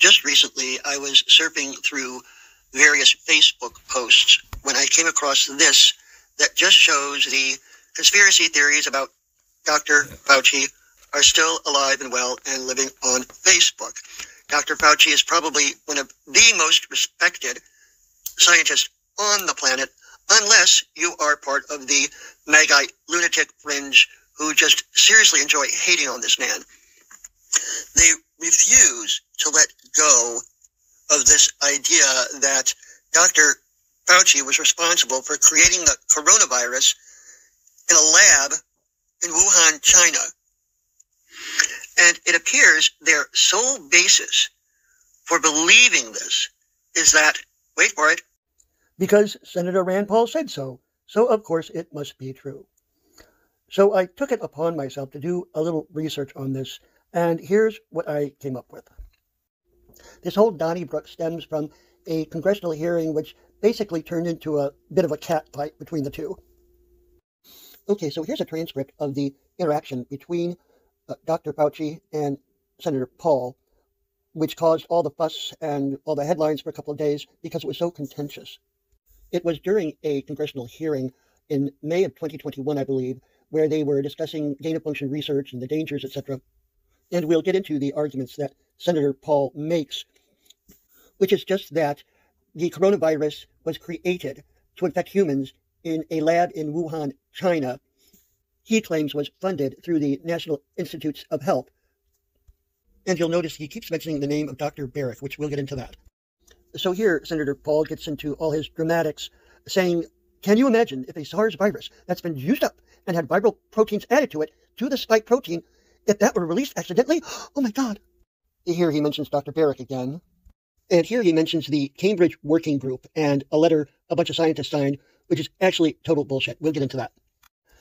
Just recently, I was surfing through various Facebook posts when I came across this that just shows the conspiracy theories about Dr. Fauci are still alive and well and living on Facebook. Dr. Fauci is probably one of the most respected scientists on the planet, unless you are part of the MAGA lunatic fringe who just seriously enjoy hating on this man. They refuse to let go of this idea that Dr. Fauci was responsible for creating the coronavirus in a lab in Wuhan, China. And it appears their sole basis for believing this is that, wait for it, because Senator Rand Paul said so. So, of course, it must be true. So I took it upon myself to do a little research on this, and here's what I came up with. This whole Donnybrook stems from a congressional hearing which basically turned into a bit of a cat fight between the two. Okay, so here's a transcript of the interaction between Dr. Fauci and Senator Paul, which caused all the fuss and all the headlines for a couple of days because it was so contentious. It was during a congressional hearing in May of 2021, I believe, where they were discussing gain-of-function research and the dangers, etc. And we'll get into the arguments that Senator Paul makes, which is just that the coronavirus was created to infect humans in a lab in Wuhan, China. He claims was funded through the National Institutes of Health. And you'll notice he keeps mentioning the name of Dr. Barrick, which we'll get into that. So here, Senator Paul gets into all his dramatics, saying, can you imagine if a SARS virus that's been used up and had viral proteins added to it, to the spike protein, if that were released accidentally? Oh my God. Here he mentions Dr. Barrick again. And here he mentions the Cambridge Working Group and a letter a bunch of scientists signed, which is actually total bullshit. We'll get into that.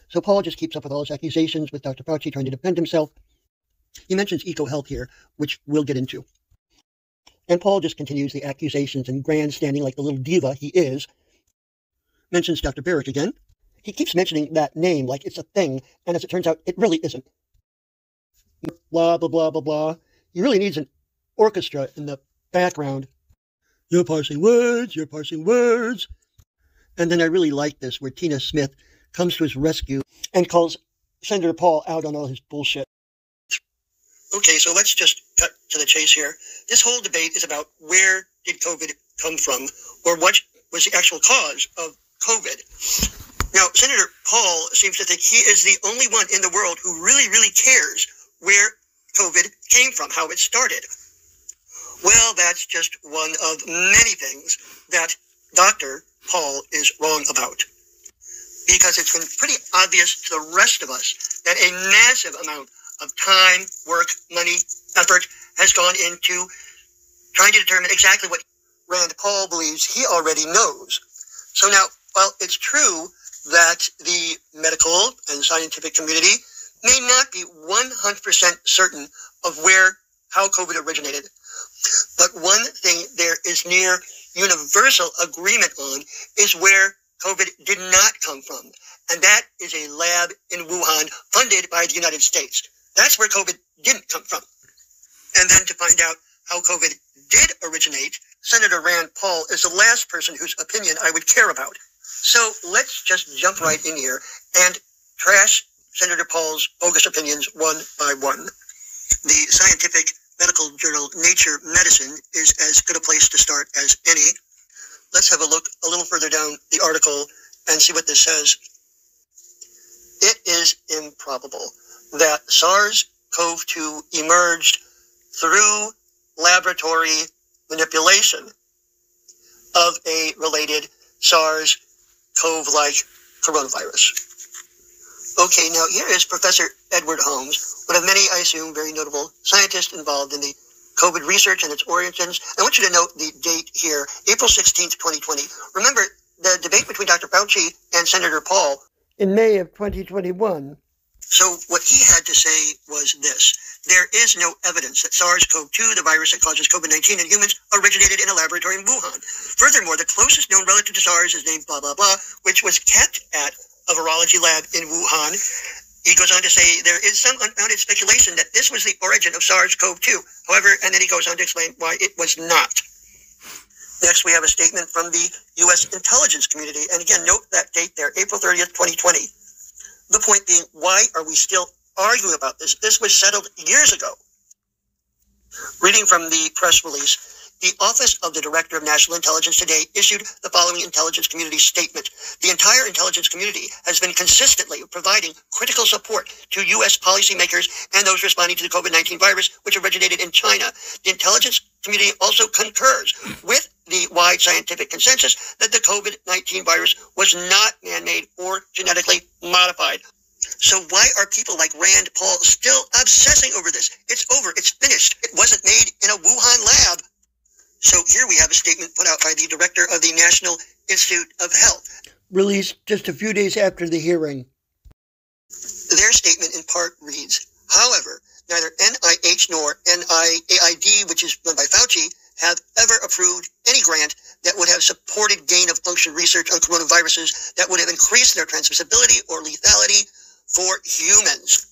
So Paul just keeps up with all his accusations with Dr. Fauci trying to defend himself. He mentions EcoHealth here, which we'll get into. And Paul just continues the accusations and grandstanding like the little diva he is. Mentions Dr. Barrick again. He keeps mentioning that name like it's a thing, and as it turns out, it really isn't. Blah, blah, blah, blah, blah. He really needs an orchestra in the background. You're parsing words, you're parsing words. And then I really like this, where Tina Smith comes to his rescue and calls Senator Paul out on all his bullshit. Okay, so let's just cut to the chase here. This whole debate is about where did COVID come from, or what was the actual cause of COVID. Now, Senator Paul seems to think he is the only one in the world who really, really cares where COVID came from, how it started. Well, that's just one of many things that Dr. Paul is wrong about. Because it's been pretty obvious to the rest of us that a massive amount of time, work, money, effort has gone into trying to determine exactly what Rand Paul believes he already knows. So now, while it's true that the medical and scientific community may not be 100% certain of how COVID originated, but one thing there is near universal agreement on is where COVID did not come from, and that is a lab in Wuhan funded by the United States. That's where COVID didn't come from. And then to find out how COVID did originate, Senator Rand Paul is the last person whose opinion I would care about. So let's just jump right in here and trash Senator Paul's bogus opinions one by one. The scientific medical journal Nature Medicine is as good a place to start as any. Let's have a look a little further down the article and see what this says. It is improbable that SARS-CoV-2 emerged through laboratory manipulation of a related SARS-CoV-like coronavirus. Okay, now here is Professor Edward Holmes, one of many, I assume, very notable scientists involved in the COVID research and its origins. I want you to note the date here, April 16th, 2020. Remember, the debate between Dr. Fauci and Senator Paul in May of 2021. So what he had to say was this. There is no evidence that SARS-CoV-2, the virus that causes COVID-19 in humans, originated in a laboratory in Wuhan. Furthermore, the closest known relative to SARS is named blah, blah, blah, which was kept at a virology lab in Wuhan. He goes on to say there is some unfounded speculation that this was the origin of SARS-CoV-2. However, and then he goes on to explain why it was not. Next, we have a statement from the U.S. intelligence community. And again, note that date there, April 30th, 2020. The point being, why are we still arguing about this? This was settled years ago. Reading from the press release, the Office of the Director of National Intelligence today issued the following intelligence community statement. The entire intelligence community has been consistently providing critical support to U.S. policymakers and those responding to the COVID-19 virus, which originated in China. The intelligence community also concurs with the wide scientific consensus that the COVID-19 virus was not man-made or genetically modified. So why are people like Rand Paul still obsessing over this? It's over. It's finished. It wasn't made in a Wuhan lab. So here we have a statement put out by the director of the National Institute of Health. Released just a few days after the hearing. Their statement in part reads, however, neither NIH nor NIAID, which is run by Fauci, have ever approved any grant that would have supported gain-of-function research on coronaviruses that would have increased their transmissibility or lethality for humans.